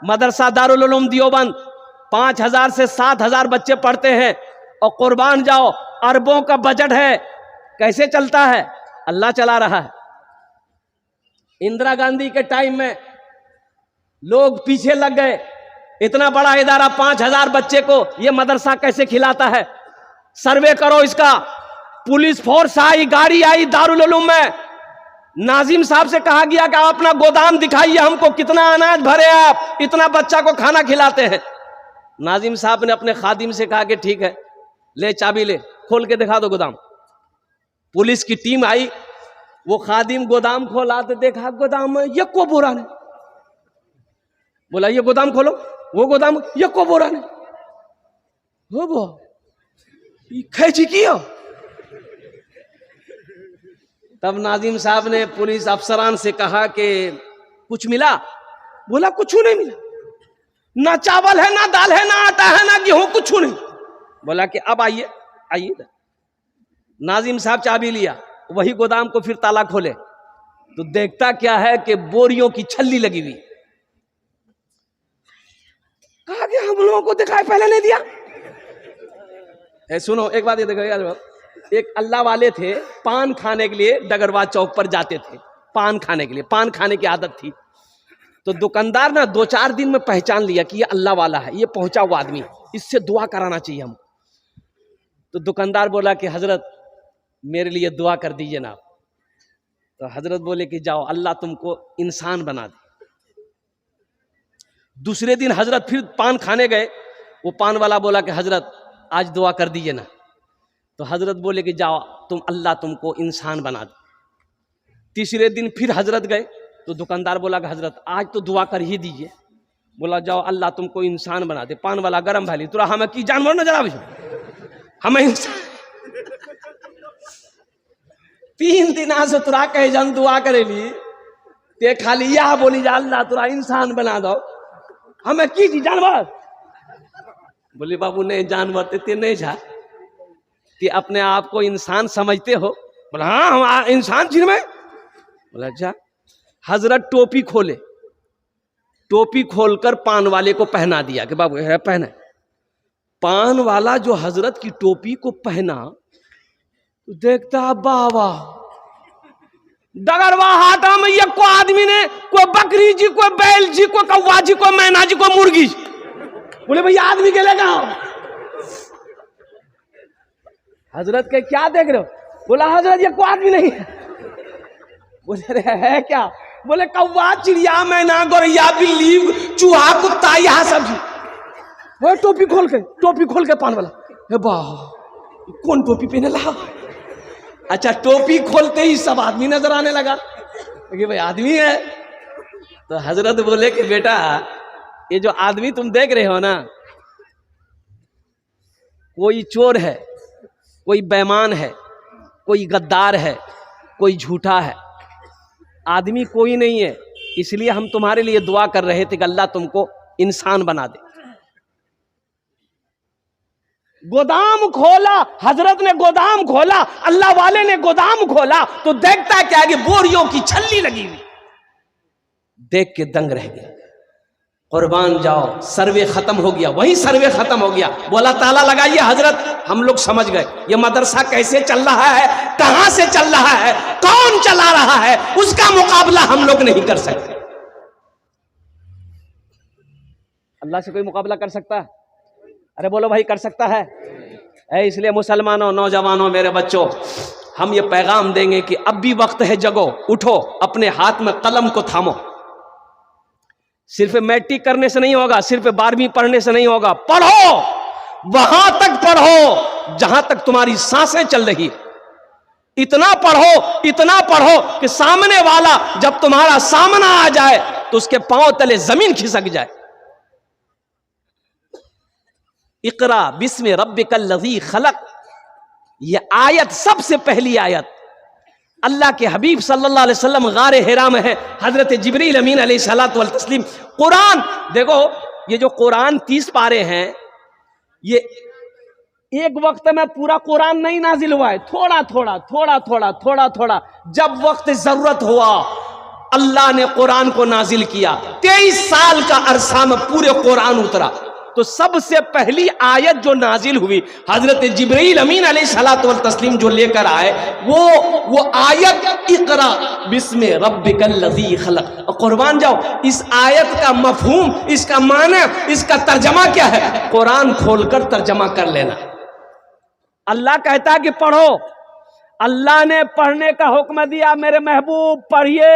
मदरसा दारुल उलूम देवबंद 5000 से 7000 बच्चे पढ़ते हैं, और कुर्बान जाओ अरबों का बजट है, कैसे चलता है? अल्लाह चला रहा है। इंदिरा गांधी के टाइम में लोग पीछे लग गए, इतना बड़ा इदारा 5000 बच्चे को ये मदरसा कैसे खिलाता है? सर्वे करो इसका। पुलिस फोर्स आई, गाड़ी आई दारुल उलूम में। नाजिम साहब से कहा गया कि आप अपना गोदाम दिखाइए हमको, कितना अनाज भरे आप, इतना बच्चा को खाना खिलाते हैं। नाजिम साहब ने अपने खादिम से कहा कि ठीक है, ले चाबी ले, खोल के दिखा दो गोदाम। पुलिस की टीम आई, वो खादिम गोदाम खोला तो देखा गोदाम में ये को बोरा नहीं। बोला ये गोदाम खोलो, वो गोदाम ये को बोरा नहीं हो, वो खैची किया। तब नाजिम साहब ने पुलिस अफसरान से कहा कि कुछ मिला? बोला कुछ नहीं मिला, ना चावल है, ना दाल है, ना आटा है, ना गेहूं, कुछ नहीं। बोला कि अब आइए आइए। नाजिम साहब चाबी लिया, वही गोदाम को फिर ताला खोले तो देखता क्या है कि बोरियों की छल्ली लगी हुई। कहा कि हम लोगों को दिखाई पहले नहीं दिया। सुनो एक बात ये देखो यार, एक अल्लाह वाले थे, पान खाने के लिए डगरवा चौक पर जाते थे, पान खाने के लिए, पान खाने की आदत थी। तो दुकानदार ना 2-4 दिन में पहचान लिया कि ये अल्लाह वाला है, ये पहुंचा हुआ आदमी, इससे दुआ कराना चाहिए हम। तो दुकानदार बोला कि हजरत मेरे लिए दुआ कर दीजिए ना। तो हजरत बोले कि जाओ अल्लाह तुमको इंसान बना दे। दूसरे दिन हजरत फिर पान खाने गए, वो पान वाला बोला कि हजरत आज दुआ कर दीजिए ना। तो हजरत बोले कि जाओ तुम, अल्लाह तुमको इंसान बना दे। तीसरे दिन फिर हजरत गए तो दुकानदार बोला कि हजरत आज तो दुआ कर ही दीजिए। बोला जाओ अल्लाह तुमको इंसान बना दे। पान वाला गरम भाली तुरा हमें की जानवर नजर आवे, हमें इंसान। 3 दिन से तुरा कहे जन दुआ करेली ते खाली यह बोली जा अल्लाह तुरा इंसान बना दो, हमें की जी जानवर। बोले बाबू नहीं जानवर ते नहीं जा, कि अपने आप को इंसान समझते हो? बोला हाँ हम इंसान चीज में। बोला अच्छा। हजरत टोपी खोले, टोपी खोलकर पान वाले को पहना दिया कि बाबू है पहना। पान वाला जो हजरत की टोपी को पहना तो देखता बाबा डगरवा हाटा में ये को आदमी ने, कोई बकरी जी, कोई बैल जी, कोई कौवा जी, कोई मैना जी, कोई मुर्गी जी। बोले भैया आदमी के लेगा। हजरत के क्या देख रहे हो? बोला हजरत ये कोई आदमी नहीं है। बोले अरे है क्या? बोले कौवा, चिड़िया, मैना, गौरैया, बिल्ली, चूहा, कुत्ता, यहाँ सब जी। वो टोपी खोल के पान वाला, हे वाह कौन टोपी पहने लगा? अच्छा टोपी खोलते ही सब आदमी नजर आने लगा कि भाई आदमी है। तो हजरत बोले कि बेटा ये जो आदमी तुम देख रहे हो ना, कोई चोर है, कोई बेईमान है, कोई गद्दार है, कोई झूठा है, आदमी कोई नहीं है। इसलिए हम तुम्हारे लिए दुआ कर रहे थे कि अल्लाह तुमको इंसान बना दे। गोदाम खोला, हजरत ने गोदाम खोला, अल्लाह वाले ने गोदाम खोला तो देखता क्या कि बोरियों की छल्ली लगी हुई। देख के दंग रह गया। कुर्बान जाओ, सर्वे खत्म हो गया, वही सर्वे खत्म हो गया। बोला ताला लगाइए हजरत, हम लोग समझ गए ये मदरसा कैसे चल रहा है, कहां से चल रहा है, कौन चला रहा है, उसका मुकाबला हम लोग नहीं कर सकते। अल्लाह से कोई मुकाबला कर सकता है? अरे बोलो भाई कर सकता है? इसलिए मुसलमानों, नौजवानों, मेरे बच्चों, हम ये पैगाम देंगे कि अब भी वक्त है, जगो, उठो, अपने हाथ में कलम को थामो। सिर्फ मैट्रिक करने से नहीं होगा, सिर्फ 12वीं पढ़ने से नहीं होगा, पढ़ो, वहां तक पढ़ो जहां तक तुम्हारी सांसें चल रही। इतना पढ़ो कि सामने वाला जब तुम्हारा सामना आ जाए तो उसके पांव तले जमीन खिसक जाए। इकरा बिस्मि रब्बिकल लज़ी खलक, यह आयत सबसे पहली आयत अल्लाह के हबीब सल्लल्लाहु अलैहि वसल्लम गारे हिरा में है, हजरत जिब्रील अमीन अलैहिस्सलातु वल तस्लीम। कुरान देखो, ये जो कुरान 30 पारे हैं, ये एक वक्त में पूरा कुरान नहीं नाजिल हुआ है, थोड़ा थोड़ा। जब वक्त जरूरत हुआ अल्लाह ने कुरान को नाजिल किया। 23 साल का अरसा में पूरे कुरान उतरा। तो सबसे पहली आयत जो नाजिल हुई हजरत जिब्रील अमीन अलैहिस्सलातु व तस्लीम जो लेकर आए वो आयत इक़रा बिस्मि रब्बिकल लज़ी खलक़। कुर्बान जाओ, इस आयत का मफहूम, इसका माना, इसका तर्जमा क्या है, कुरान खोलकर तर्जमा कर लेना। अल्लाह कहता है कि पढ़ो, अल्लाह ने पढ़ने का हुक्म दिया, मेरे महबूब पढ़िए,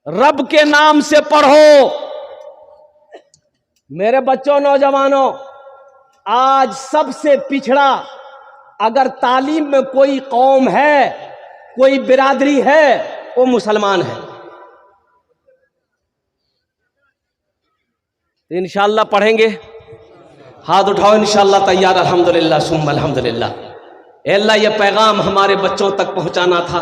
रब के नाम से पढ़ो। मेरे बच्चों, नौजवानों, आज सबसे पिछड़ा अगर तालीम में कोई कौम है, कोई बिरादरी है, वो मुसलमान है। तो इंशाअल्लाह पढ़ेंगे, हाथ उठाओ, इंशाअल्लाह तैयार, अल्हम्दुलिल्लाह सुम्मा अल्हम्दुलिल्लाह। अल्लाह ये पैगाम हमारे बच्चों तक पहुंचाना था,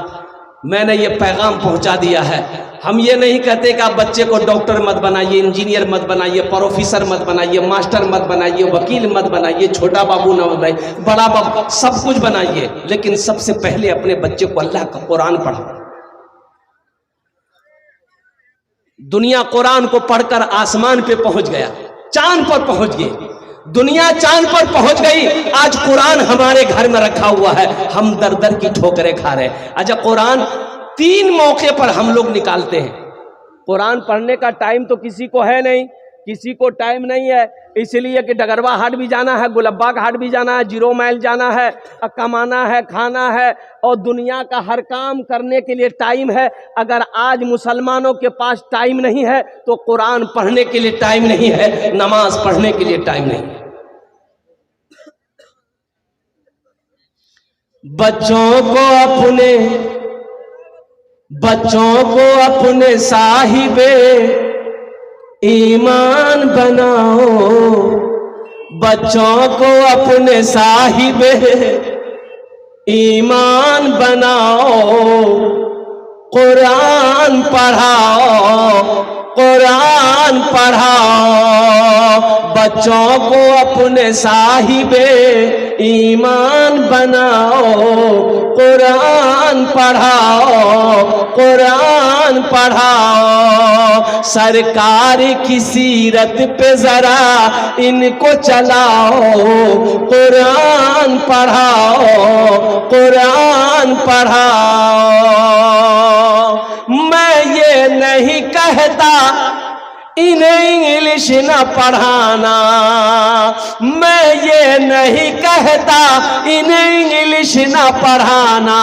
मैंने ये पैगाम पहुंचा दिया है। हम ये नहीं कहते कि आप बच्चे को डॉक्टर मत बनाइए, इंजीनियर मत बनाइए, प्रोफेसर मत बनाइए, मास्टर मत बनाइए, वकील मत बनाइए, छोटा बाबू ना बनाइए, बड़ा बाबू, सब कुछ बनाइए, लेकिन सबसे पहले अपने बच्चे को अल्लाह का कुरान पढ़ाओ। दुनिया कुरान को पढ़कर आसमान पे पहुंच गया, चांद पर पहुंच गई, दुनिया चांद पर पहुंच गई। आज कुरान हमारे घर में रखा हुआ है, हम दर दर की ठोकरें खा रहे हैं। अच्छा, कुरान 3 मौके पर हम लोग निकालते हैं। कुरान पढ़ने का टाइम तो किसी को है नहीं, किसी को टाइम नहीं है, इसलिए कि डगरवा हाट भी जाना है, गुलब्बाग हाट भी जाना है, 0 माइल जाना है, कमाना है, खाना है, और दुनिया का हर काम करने के लिए टाइम है। अगर आज मुसलमानों के पास टाइम नहीं है तो कुरान पढ़ने के लिए टाइम नहीं है, नमाज पढ़ने के लिए टाइम नहीं है। बच्चों को अपने साहिबे ईमान बनाओ, बच्चों को अपने साहिबे ईमान बनाओ, कुरान पढ़ाओ, कुरान पढ़ाओ, बच्चों को अपने साहिबे ईमान बनाओ, कुरान पढ़ाओ, कुरान पढ़ाओ, सरकार की सीरत पे जरा इनको चलाओ, कुरान पढ़ाओ, कुरान पढ़ाओ। मैं ये नहीं कहता इन्हें इंग्लिश न पढ़ाना, मैं ये नहीं कहता इन्हें इंग्लिश न पढ़ाना,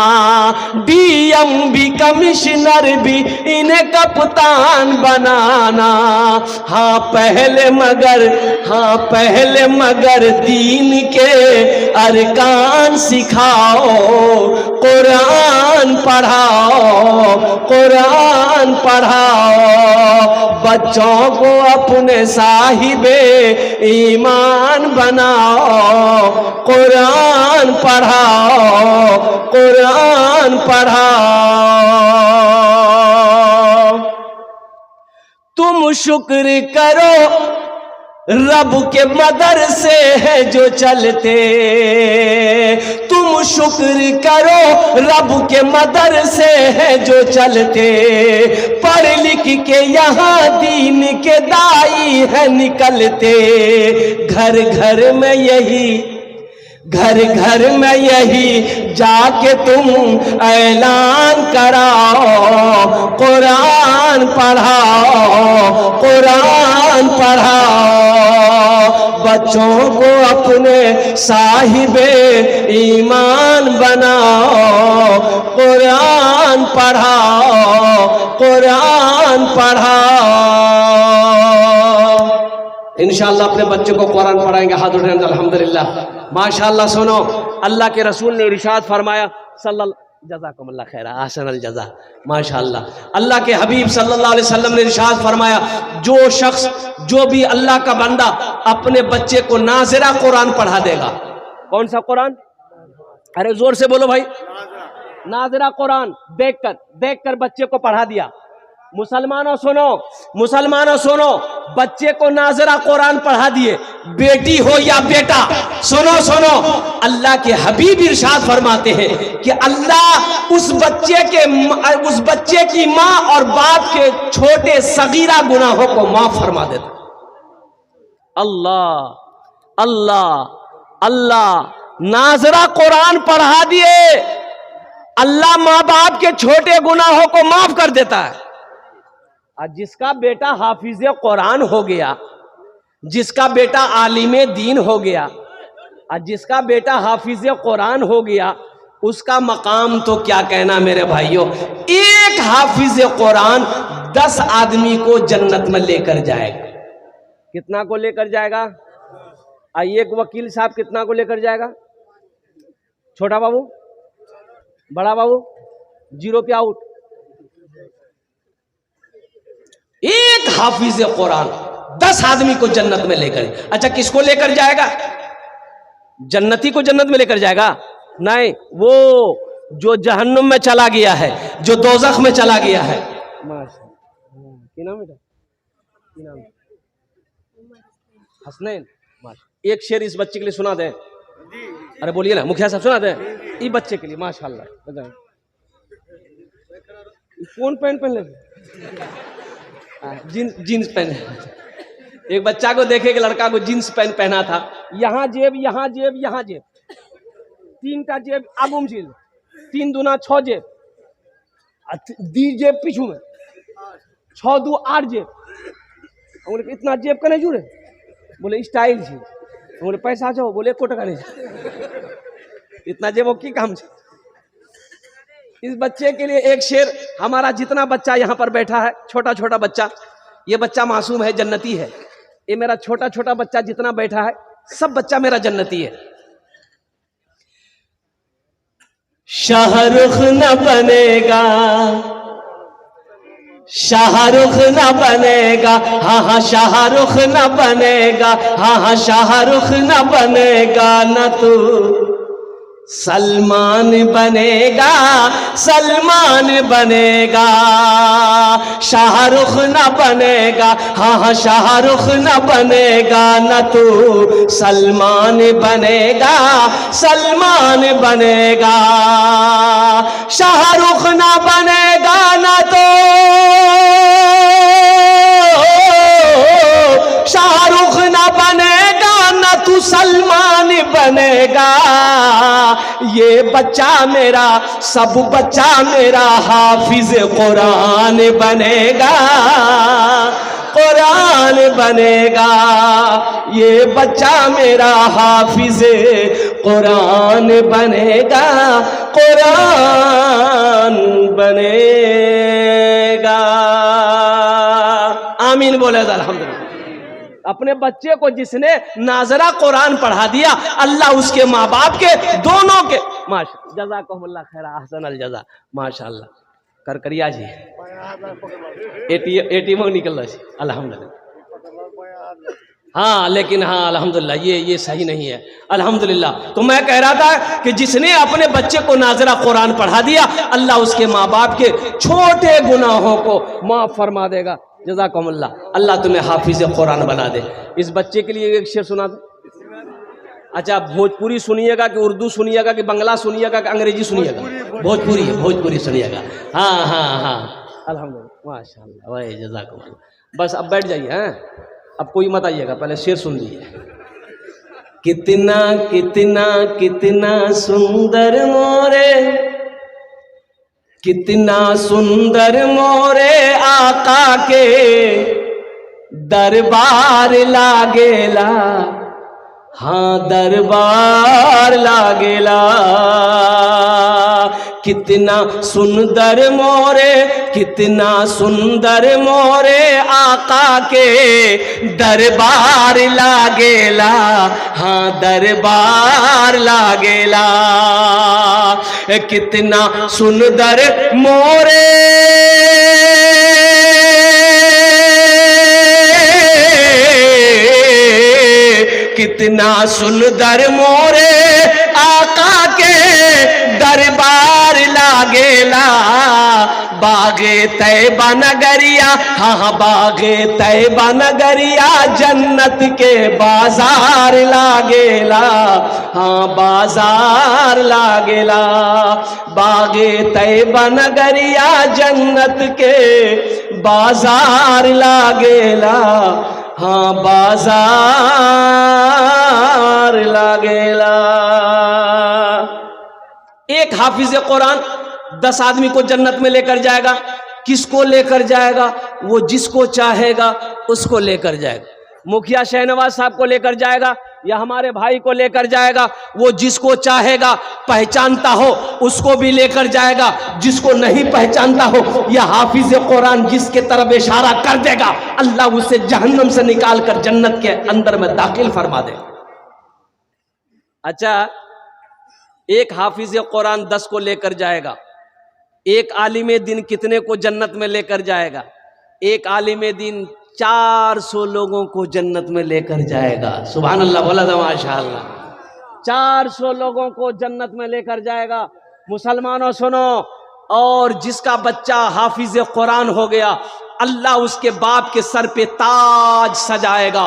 डीएम भी कमिश्नर भी इन्हें कप्तान बनाना। हाँ पहले मगर दीन के अरकान सिखाओ, कुरान पढ़ाओ, कुरान पढ़ाओ, बच्चों को अपने साहिबे ईमान बनाओ, कुरान पढ़ाओ, कुरान पढ़ाओ। तुम शुक्र करो रब के मदरसे है जो चलते, तुम शुक्र करो रब के मदरसे है जो चलते, पढ़ लिख के यहाँ दीन के दाई है निकलते, घर घर में यही जाके तुम ऐलान कराओ, कुरान पढ़ाओ, कुरान पढ़ाओ, बच्चों को अपने साहिबे ईमान बनाओ, कुरान पढ़ाओ, कुरान पढ़ाओ। इंशाअल्लाह अपने बच्चे को कुरान पढ़ाएंगे, हाथ उठाएंगे, अल्हम्दुलिल्लाह, माशाअल्लाह। सुनो, अल्लाह के रसूल ने इरशाद फरमाया जज़ाकुमुल्लाह खैरा अहसनल जज़ा, माशाअल्लाह। अल्लाह के हबीब सल्लल्लाहु अलैहि वसल्लम ने इरशाद फरमाया, जो शख्स, जो भी अल्लाह का बंदा अपने बच्चे को नाज़िरा कुरान पढ़ा देगा। कौन सा कुरान? अरे जोर से बोलो भाई। नाज़िरा कुरान देखकर बच्चे को पढ़ा दिया, मुसलमानों सुनो, मुसलमानों सुनो, बच्चे को नाजरा कुरान पढ़ा दिए, बेटी हो या बेटा, सुनो सुनो, अल्लाह के हबीब इरशाद फरमाते हैं कि अल्लाह उस बच्चे की माँ और बाप के छोटे सगीरा गुनाहों को माफ फरमा देता। अल्लाह अल्लाह अल्लाह, नाजरा कुरान पढ़ा दिए, अल्लाह माँ बाप के छोटे गुनाहों को माफ कर देता है। और जिसका बेटा हाफिज कुरान हो गया, जिसका बेटा आलिमे दीन हो गया, और जिसका बेटा हाफिज कुरान हो गया, उसका मकाम तो क्या कहना मेरे भाइयों। एक हाफिज कुरान 10 आदमी को जन्नत में लेकर जाएगा। कितना को लेकर जाएगा? एक वकील साहब कितना को लेकर जाएगा? छोटा बाबू, बड़ा बाबू, 0 पे आउट। एक हाफिज कुरान 10 आदमी को जन्नत में लेकर। अच्छा, किसको लेकर जाएगा? जन्नती को जन्नत में लेकर जाएगा? नहीं, वो जो जहन्नुम में चला गया है, जो दोज़ख में चला गया है। हसनैन, एक शेर इस बच्चे के लिए सुना दें। अरे बोलिए ना मुखिया साहब, सुना दें इस बच्चे के लिए। माशाल्लाह, बताएं कौन पैंट पहन ले? जीन्स पहने। एक बच्चा को देखे कि लड़का को जीन्स पैंट पहना था, यहाँ जेब, यहाँ जेब, यहाँ जेब, 3टा जेब आगू में, 3 दूना 6 जेब, दी जेब पीछू में, 6 दू 8 जेब। बोले इतना जेब का नहीं जुड़े? बोले स्टाइल छे। बोले पैसा छो? बोले 1 टका नहीं। इतना जेब की काम छे। इस बच्चे के लिए एक शेर, हमारा जितना बच्चा यहाँ पर बैठा है, छोटा छोटा बच्चा, ये बच्चा मासूम है, जन्नती है। ये मेरा छोटा छोटा बच्चा जितना बैठा है, सब बच्चा मेरा जन्नती है। शाहरुख न बनेगा, शाहरुख न बनेगा, हाँ हाँ शाहरुख न बनेगा, हाँ हाँ शाहरुख न बनेगा, न तू सलमान बनेगा, सलमान बनेगा। शाहरुख न बनेगा, हाँ हाँ शाहरुख न बनेगा, न तू सलमान बनेगा, सलमान बनेगा। शाहरुख न बनेगा, न तो शाहरुख न बनेगा, न तू सलमान बनेगा। ये बच्चा मेरा, सब बच्चा मेरा हाफिज कुरान बनेगा, कुरान बनेगा। ये बच्चा मेरा हाफिज कुरान बनेगा, कुरान बनेगा। आमीन बोले अल्हम्दुलिल्लाह। अपने बच्चे को जिसने नाजरा कुरान पढ़ा दिया, अल्लाह उसके माँ बाप के दोनों के माशा जज़ाकुमुल्लाह खैरा अहसन अल जज़ा। माशाअल्लाह करकरिया जी एटीएम निकल रहा है अल्हम्दुलिल्लाह। हाँ लेकिन हाँ अल्हम्दुलिल्लाह ये सही नहीं है अल्हम्दुलिल्लाह। तो मैं कह रहा था कि जिसने अपने बच्चे को नाजरा कुरान पढ़ा दिया, अल्लाह उसके माँ बाप के छोटे गुनाहों को माफ फरमा देगा। जज़ाकुमुल्लाह, अल्लाह तुम्हें हाफिज कुरान बना दे। इस बच्चे के लिए एक शेर सुना दे। अच्छा, भोजपुरी सुनिएगा कि उर्दू सुनिएगा कि बंगला सुनिएगा कि अंग्रेजी सुनिएगा? भोजपुरी है, भोजपुरी सुनिएगा। हाँ हाँ हाँ अल्हम्दुलिल्लाह माशाअल्लाह, वही जज़ाकुमुल्लाह। बस अब बैठ जाइए, हैं अब कोई मत आइएगा, पहले शेर सुन लीजिए। कितना कितना कितना सुंदर मोरे, कितना सुंदर मोरे आका के दरबार लागेला, हाँ दरबार लागेला। कितना सुंदर मोरे, कितना सुंदर मोरे आका के दरबार लागेला, हाँ दरबार लागेला। कितना सुंदर मोरे, कितना सुंदर मोरे आका के दरबार लागेला, बागे तैबा नगरिया, हाँ बागे तैबा नगरिया, जन्नत के बाजार लागेला, हाँ बाजार लागेला। बागे तैबा नगरिया, जन्नत के बाजार लागेला, हाँ बाजार लागेला। एक हाफिज कुरान 10 आदमी को जन्नत में लेकर जाएगा। किसको लेकर जाएगा? वो जिसको चाहेगा उसको लेकर जाएगा। मुखिया शहनवाज साहब को लेकर जाएगा या हमारे भाई को लेकर जाएगा। वो जिसको चाहेगा, पहचानता हो उसको भी लेकर जाएगा, जिसको नहीं पहचानता हो या हाफिज कुरान जिसके तरफ इशारा कर देगा, अल्लाह उसे जहन्नम से निकाल कर जन्नत के अंदर में दाखिल फरमा दे। अच्छा, एक हाफिज कुरान 10 को लेकर जाएगा। एक आलिम दीन कितने को जन्नत में लेकर जाएगा? एक आलिम दीन 400 लोगों को जन्नत में लेकर जाएगा। सुभान अल्लाह, बोला था माशाअल्लाह। 400 लोगों को जन्नत में लेकर जाएगा। मुसलमानों सुनो, और जिसका बच्चा हाफिज कुरान हो गया, अल्लाह उसके बाप के सर पे ताज सजाएगा,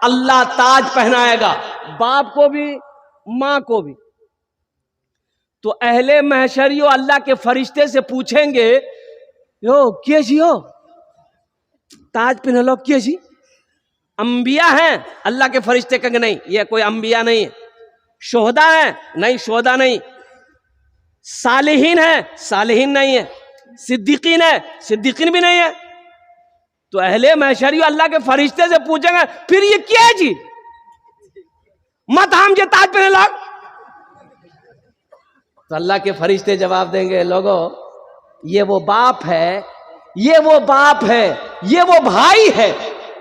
अल्लाह ताज पहनाएगा, बाप को भी मां को भी। तो अहले महशरियो अल्लाह के फरिश्ते से पूछेंगे, यो क्या जी हो ताज पहन लो, क्या जी अंबिया हैं? अल्लाह के फरिश्ते कहेंगे नहीं, ये कोई अंबिया नहीं है। शोहदा है? नहीं, शोहदा नहीं। सालिहीन है? सालिहीन नहीं है। सिद्दीकीन है? सिद्दीकीन भी नहीं है। तो अहले महशरियो अल्लाह के फरिश्ते से पूछेंगे, फिर ये क्या है जी, मत हम जे ताज पहने लग। तो अल्लाह के फरिश्ते जवाब देंगे, लोगों ये वो बाप है, ये वो बाप है, ये वो भाई है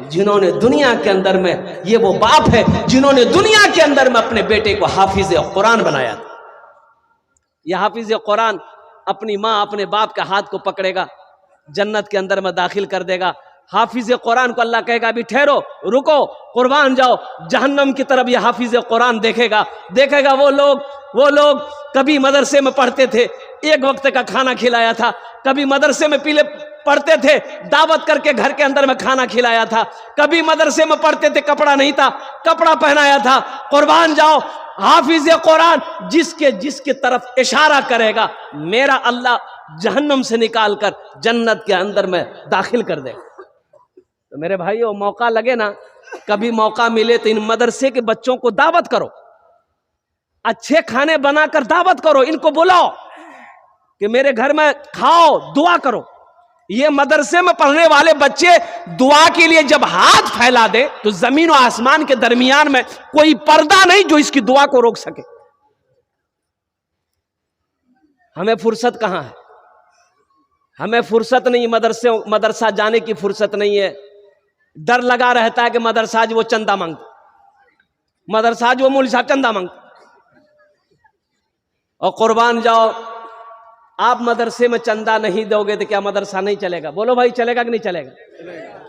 जिन्होंने दुनिया के अंदर में, ये वो बाप है जिन्होंने दुनिया के अंदर में अपने बेटे को हाफिज कुरान बनाया था। यह हाफिज कुरान अपनी माँ अपने बाप के हाथ को पकड़ेगा, जन्नत के अंदर में दाखिल कर देगा। हाफिज कुरान को अल्लाह कहेगा अभी ठहरो, रुको, कुर्बान जाओ। जहन्नम की तरफ यह हाफिज कुरान देखेगा, देखेगा वो लोग कभी मदरसे में पढ़ते थे, एक वक्त का खाना खिलाया था, कभी मदरसे में पढ़ते थे, दावत करके घर के अंदर में खाना खिलाया था, कभी मदरसे में पढ़ते थे, कपड़ा नहीं था, कपड़ा पहनाया था। कुर्बान जाओ, हाफिज कुरान जिसके तरफ इशारा करेगा, मेरा अल्लाह जहन्नम से निकाल कर जन्नत के अंदर में दाखिल कर देगा। तो मेरे भाइयों, मौका लगे ना, कभी मौका मिले तो इन मदरसे के बच्चों को दावत करो, अच्छे खाने बनाकर दावत करो, इनको बुलाओ कि मेरे घर में खाओ, दुआ करो। ये मदरसे में पढ़ने वाले बच्चे दुआ के लिए जब हाथ फैला दे तो जमीन और आसमान के दरमियान में कोई पर्दा नहीं जो इसकी दुआ को रोक सके। हमें फुर्सत कहां है? हमें फुर्सत नहीं, मदरसा जाने की फुर्सत नहीं है। डर लगा रहता है कि मदरसा जो वो चंदा मांगता, मदरसा जो मौलवी साहब चंदा मांगता। और कुर्बान जाओ, आप मदरसे में चंदा नहीं दोगे तो क्या मदरसा नहीं चलेगा? बोलो भाई, चलेगा कि नहीं चलेगा?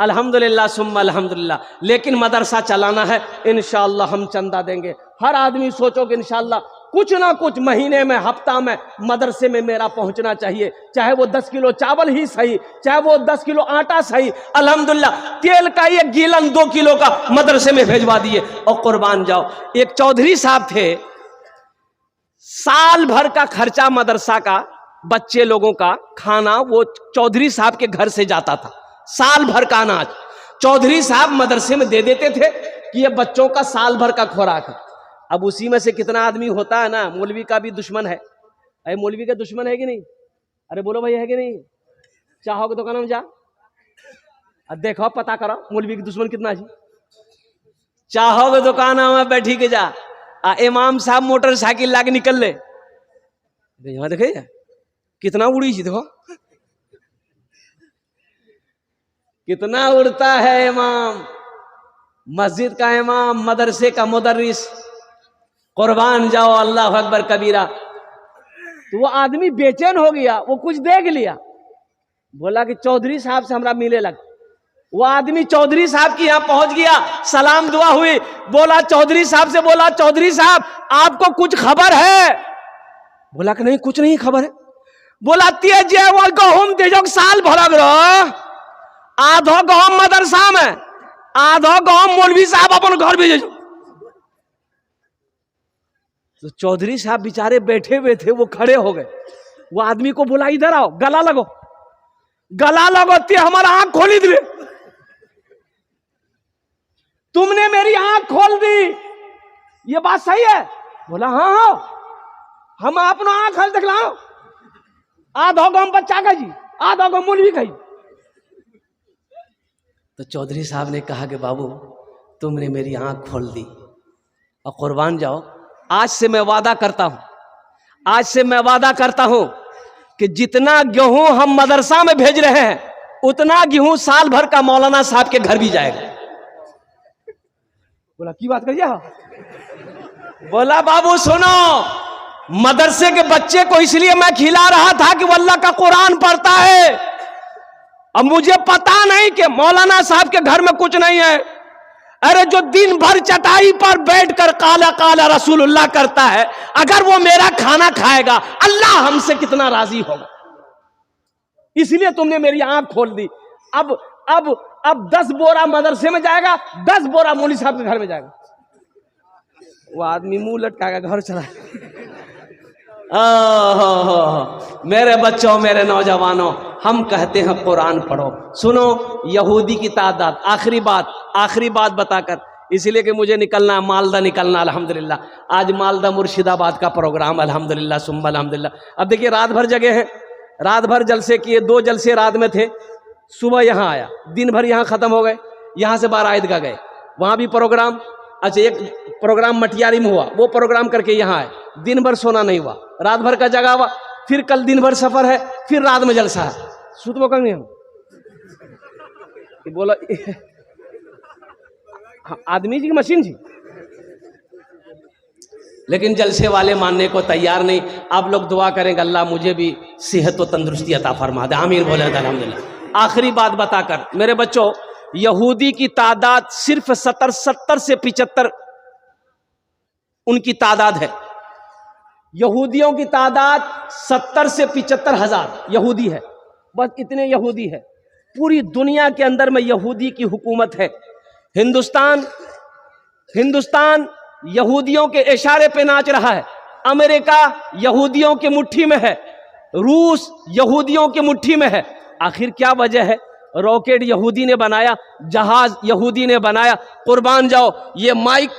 अल्हम्दुलिल्लाह सुम्मा अल्हम्दुलिल्लाह। लेकिन मदरसा चलाना है, इंशाअल्लाह हम चंदा देंगे। हर आदमी सोचो कि इंशाअल्लाह कुछ ना कुछ महीने में, हफ्ता में मदरसे में मेरा पहुंचना चाहिए, चाहे वो 10 किलो चावल ही सही, चाहे वो 10 किलो आटा सही। अल्हम्दुलिल्लाह तेल का एक गीलन 2 किलो का मदरसे में भेजवा दिए। और कुर्बान जाओ, एक चौधरी साहब थे, साल भर का खर्चा मदरसा का, बच्चे लोगों का खाना वो चौधरी साहब के घर से जाता था। साल भर का अनाज चौधरी साहब मदरसे में दे देते थे कि ये बच्चों का साल भर का खुराक है। अब उसी में से कितना आदमी होता है ना, मौलवी का भी दुश्मन है। अरे मौलवी का दुश्मन है कि नहीं? अरे बोलो भाई, है कि नहीं? चाहोगे दुकान में जा, देखो, पता करो मौलवी की दुश्मन कितना जी। चाहोगे दुकान में बैठी के जा, इमाम साहब मोटरसाइकिल लाके निकल ले, देखे कितना उड़ी जी, देखो कितना उड़ता है इमाम, मस्जिद का इमाम, मदरसे का मुदर्रिस। कुर्बान जाओ, अल्लाह अकबर कबीरा। तो वो आदमी बेचैन हो गया, वो कुछ देख लिया, बोला कि चौधरी साहब से हमरा मिले लग। वो आदमी चौधरी साहब की यहां पहुंच गया, सलाम दुआ हुई, बोला चौधरी साहब से, बोला चौधरी साहब आपको कुछ खबर है? बोला कि नहीं, कुछ नहीं खबर है। बोला तेजे वो गहूम तेजो साल भरग रहो, आधो गहूम मदरसा में, आधो गहूम मौलवी साहब अपन घर भेजे। तो चौधरी साहब बेचारे बैठे हुए थे, वो खड़े हो गए। वो आदमी को बोला इधर आओ, गला लगो, गला लगो, ते हमारा आंख खोली दी, तुमने मेरी आंख खोल दी, ये बात सही है? बोला हाँ हाँ, हम अपना आंख हल दिखलाओ, आधो गम बच्चा का जी, आधो गम मौलवी का। तो चौधरी साहब ने कहा कि बाबू तुमने मेरी आंख खोल दी, और कुर्बान जाओ, आज से मैं वादा करता हूं, आज से मैं वादा करता हूं कि जितना गेहूं हम मदरसा में भेज रहे हैं, उतना गेहूं साल भर का मौलाना साहब के घर भी जाएगा। बोला की बात करिए? बोला बाबू सुनो, मदरसे के बच्चे को इसलिए मैं खिला रहा था कि वो अल्लाह का कुरान पढ़ता है। अब मुझे पता नहीं कि मौलाना साहब के घर में कुछ नहीं है। अरे जो दिन भर चटाई पर बैठकर काला काला रसूलुल्लाह करता है, अगर वो मेरा खाना खाएगा, अल्लाह हमसे कितना राजी होगा। इसलिए तुमने मेरी आंख खोल दी। अब 10 बोरा मदरसे में जाएगा, 10 बोरा मौलवी साहब के घर में जाएगा। वो आदमी मुंह लटकाएगा, घर चला। मेरे बच्चों, मेरे नौजवानों, हम कहते हैं कुरान पढ़ो। सुनो, यहूदी की तादाद, आखिरी बात बताकर, इसलिए कि मुझे निकलना, मालदा निकलना अल्हम्दुलिल्लाह। आज मालदा मुर्शिदाबाद का प्रोग्राम अल्हम्दुलिल्लाह सुम्मा अल्हम्दुलिल्लाह। अब देखिए रात भर जगह है, रात भर जलसे किए, 2 जलसे रात में थे। सुबह यहाँ आया, दिन भर यहाँ खत्म हो गए, यहाँ से 12 ईदगाह गए, वहाँ भी प्रोग्राम। अच्छा, एक प्रोग्राम मटियारी में हुआ, वो प्रोग्राम करके यहाँ आए, दिन भर सोना नहीं हुआ, रात भर का जगा हुआ। फिर कल दिन भर सफर है, फिर रात में जलसा है। सुतबो करेंगे हम, बोला आदमी जी की मशीन जी, लेकिन जलसे वाले मानने को तैयार नहीं। आप लोग दुआ करेंगे अल्लाह मुझे भी सेहत व तंदुरुस्ती अता फरमा दे, आमीन बोले अल्हम्दुलिल्लाह। आखिरी बात बताकर, मेरे बच्चों, यहूदी की तादाद सिर्फ 70 से 75 उनकी तादाद है। यहूदियों की तादाद 70 से 75 हजार यहूदी है, बस इतने यहूदी है। पूरी दुनिया के अंदर में यहूदी की हुकूमत है। हिंदुस्तान यहूदियों के इशारे पे नाच रहा है। अमेरिका यहूदियों के मुट्ठी में है, रूस यहूदियों के मुट्ठी में है। आखिर क्या वजह है? रॉकेट यहूदी ने बनाया, जहाज यहूदी ने बनाया, कुर्बान जाओ, ये माइक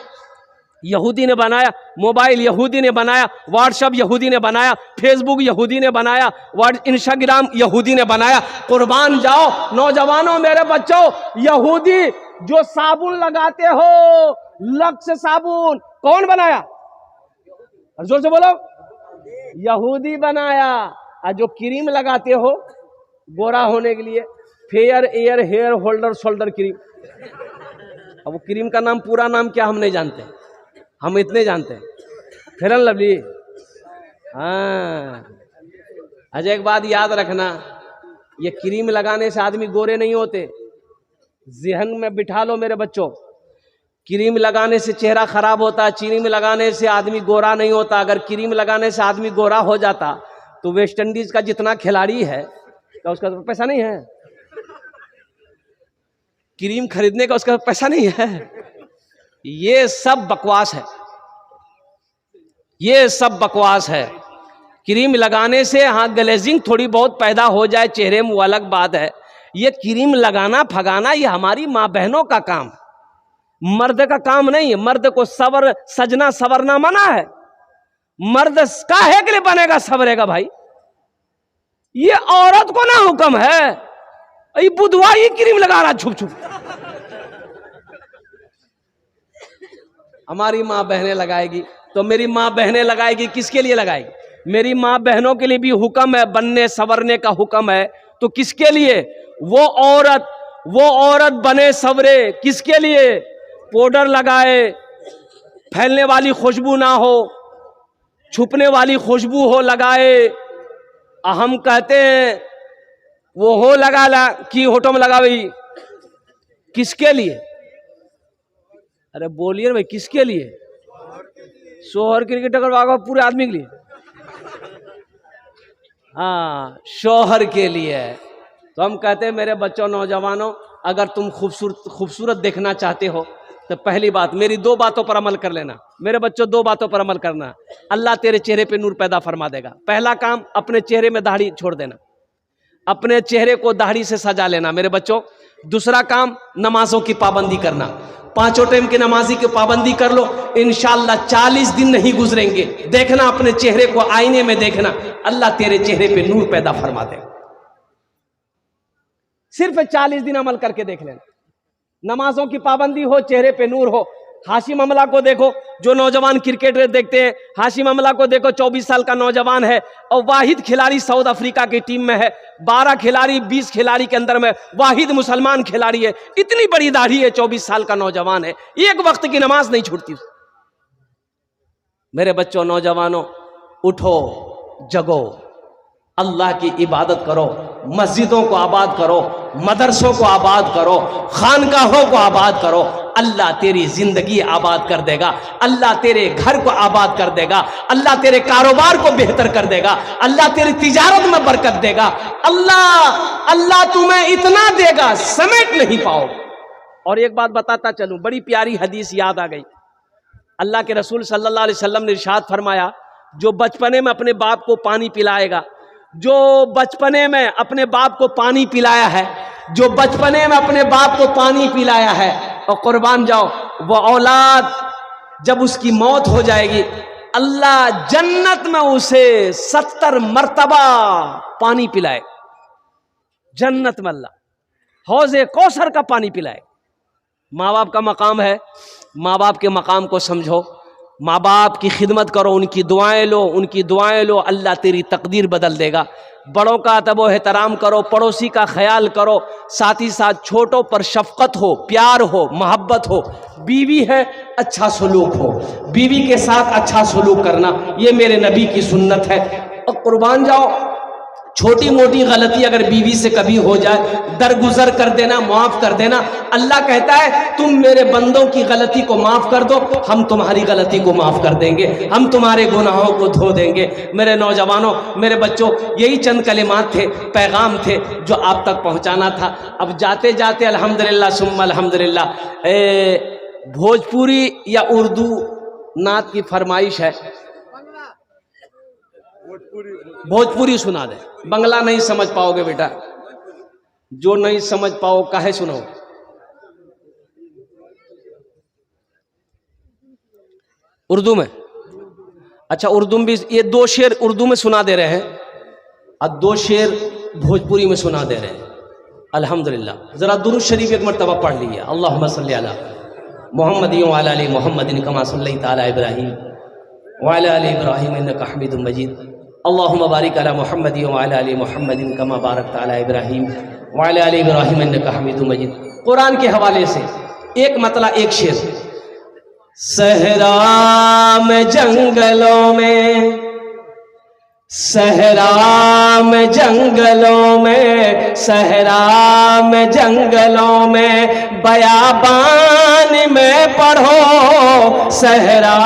यहूदी ने बनाया, मोबाइल यहूदी ने बनाया, व्हाट्सएप यहूदी ने बनाया, फेसबुक यहूदी ने बनाया, इंस्टाग्राम यहूदी ने बनाया। कुर्बान जाओ नौजवानों, मेरे बच्चों, यहूदी जो साबुन लगाते हो, लक्स साबुन, कौन बनाया? जोर से बोलो, यहूदी बनाया। और जो क्रीम लगाते हो गोरा होने के लिए, fair air hair holder shoulder cream, अब वो क्रीम का नाम, पूरा नाम क्या हम नहीं जानते, हम इतने जानते हैं, फेयर एंड लवली। हाँ, अच्छा एक बात याद रखना, ये क्रीम लगाने से आदमी गोरे नहीं होते, ज़हन में बिठा लो मेरे बच्चों। क्रीम लगाने से चेहरा खराब होता है, क्रीम लगाने से आदमी गोरा नहीं होता। अगर क्रीम लगाने से आदमी गोरा हो जाता तो वेस्ट इंडीज का जितना खिलाड़ी है, क्या उसका तो पैसा नहीं है? क्रीम खरीदने का उसका पैसा नहीं है। ये सब बकवास है, ये सब बकवास है। क्रीम लगाने से हाँ ग्लेजिंग थोड़ी बहुत पैदा हो जाए चेहरे में, वो अलग बात है। ये क्रीम लगाना फगाना ये हमारी माँ बहनों का काम, मर्द का काम नहीं है। मर्द को सजना सवरना मना है। मर्द काहे के लिए बनेगा सवरेगा भाई? ये औरत को ना हुक्म है। ये बुधवा ही क्रीम लगा रहा छुप छुप। हमारी माँ बहनें लगाएगी तो मेरी माँ बहनें लगाएगी, किसके लिए लगाएगी? मेरी माँ बहनों के लिए भी हुक्म है, बनने सवरने का हुक्म है। तो किसके लिए? वो औरत बने सवरे, किसके लिए? पाउडर लगाए, फैलने वाली खुशबू ना हो, छुपने वाली खुशबू हो, लगाए। हम कहते हैं वो हो लगा ला कि होठों में लगा भाई, किसके लिए? अरे बोलिए ना भाई, किसके लिए? सोहर क्रिकेट अगर वागा पूरे आदमी के लिए। हाँ, शौहर के लिए है। तो हम कहते हैं मेरे बच्चों, नौजवानों, अगर तुम खूबसूरत देखना चाहते हो तो पहली बात, मेरी 2 बातों पर अमल कर लेना। मेरे बच्चों, 2 बातों पर अमल करना, अल्लाह तेरे चेहरे पे नूर पैदा फरमा देगा। पहला काम, अपने चेहरे में दाढ़ी छोड़ देना, अपने चेहरे को दाढ़ी से सजा लेना मेरे बच्चों। दूसरा काम, नमाजों की पाबंदी करना, 5 टाइम की नमाजी की पाबंदी कर लो। इंशाअल्लाह 40 दिन नहीं गुजरेंगे, देखना अपने चेहरे को आईने में देखना, अल्लाह तेरे चेहरे पे नूर पैदा फरमा देगा। सिर्फ 40 दिन अमल करके देख लेना। नमाजों की पाबंदी हो, चेहरे पे नूर हो। हाशिम अमला को देखो, जो नौजवान क्रिकेट देखते हैं, हाशिम अमला को देखो, 24 साल का नौजवान है और वाहिद खिलाड़ी साउथ अफ्रीका की टीम में है। 12 खिलाड़ी 20 खिलाड़ी के अंदर में वाहिद मुसलमान खिलाड़ी है। इतनी बड़ी दाढ़ी है, 24 साल का नौजवान है, एक वक्त की नमाज नहीं छूटती। मेरे बच्चों, नौजवानों, उठो, जगो, अल्लाह की इबादत करो, मस्जिदों को आबाद करो, मदरसों को आबाद करो, खानकाहों को आबाद करो। अल्लाह तेरी जिंदगी आबाद कर देगा, अल्लाह तेरे घर को आबाद कर देगा, अल्लाह तेरे कारोबार को बेहतर कर देगा, अल्लाह तेरी तिजारत में बरकत देगा। अल्लाह तुम्हें इतना देगा, समेट नहीं पाओ। और एक बात बताता चलूं, बड़ी प्यारी हदीस याद आ गई। अल्लाह के रसूल सल्लल्लाहु अलैहि वसल्लम ने इरशाद फरमाया, जो बचपने में अपने बाप को पानी पिलाएगा, जो बचपने में अपने बाप को पानी पिलाया है, जो बचपने में अपने बाप को पानी पिलाया है, और कुर्बान जाओ, वो औलाद जब उसकी मौत हो जाएगी, अल्लाह जन्नत में उसे 70 मर्तबा पानी पिलाए। जन्नत में अल्लाह हौज़े कौसर का पानी पिलाए। माँ बाप का मकाम है, माँ बाप के मकाम को समझो, माँ बाप की खिदमत करो, उनकी दुआएं लो, उनकी दुआएं लो, अल्लाह तेरी तकदीर बदल देगा। बड़ों का अदब व एहतराम करो, पड़ोसी का ख्याल करो, साथ ही साथ छोटों पर शफकत हो, प्यार हो, मोहब्बत हो। बीवी है, अच्छा सलूक हो, बीवी के साथ अच्छा सलूक करना, ये मेरे नबी की सुन्नत है। और कुर्बान जाओ, छोटी मोटी गलती अगर बीवी से कभी हो जाए, दरगुजर कर देना, माफ कर देना। अल्लाह कहता है, तुम मेरे बंदों की गलती को माफ कर दो, हम तुम्हारी गलती को माफ कर देंगे, हम तुम्हारे गुनाहों को धो देंगे। मेरे नौजवानों, मेरे बच्चों, यही चंद कलिमात थे, पैगाम थे जो आप तक पहुंचाना था। अब जाते जाते अल्हम्दुलिल्लाह सुम्मा अल्हम्दुलिल्लाह, भोजपुरी या उर्दू नात की फरमाइश है, भोजपुरी सुना दे। बंगला नहीं समझ पाओगे बेटा, जो नहीं समझ पाओ काहे सुनो। उर्दू में, अच्छा उर्दू में भी ये 2 शेर उर्दू में सुना दे रहे हैं और 2 शेर भोजपुरी में सुना दे रहे हैं। अल्हम्दुलिल्लाह। जरा दुरूद शरीफ एक मरतबा पढ़ लीजिए। अल्लाहुम्मा सल्ली अला मुहम्मदिन व अला आलि मुहम्मदिन कमा सल्लैता अला इब्राहीम व अला आलि इब्राहीम इन्नका हमीदुम मजीद। अल्लाहुम्मा बारिक अला मुहम्मदिन व अला आलि मुहम्मदिन कमा बारकता अला इब्राहीम व अला आलि इब्राहीम इन्नका हमीदुम मजीद। कुरान के हवाले से एक मतलब एक शेर। सहरा में जंगलों में, सहरा में जंगलों में, सहरा में जंगलों में, बयाबान में पढ़ो, सहरा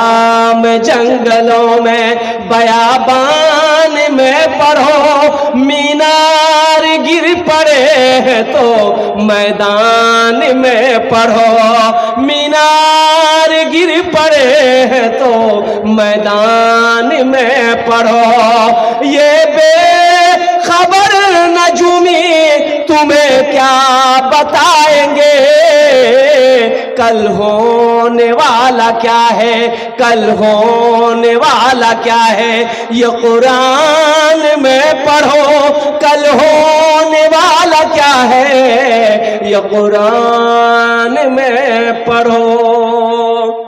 में जंगलों में, बयाबान में पढ़ो। मीनार गिर पड़े तो मैदान में पढ़ो, मीनार गिर पड़े तो मैदान में पढ़ो। ये बेखबर नजूमी तुम्हें क्या बताएंगे, कल होने वाला क्या है, कल होने वाला क्या है, ये कुरान में पढ़ो, कल होने वाला क्या है, ये कुरान में पढ़ो।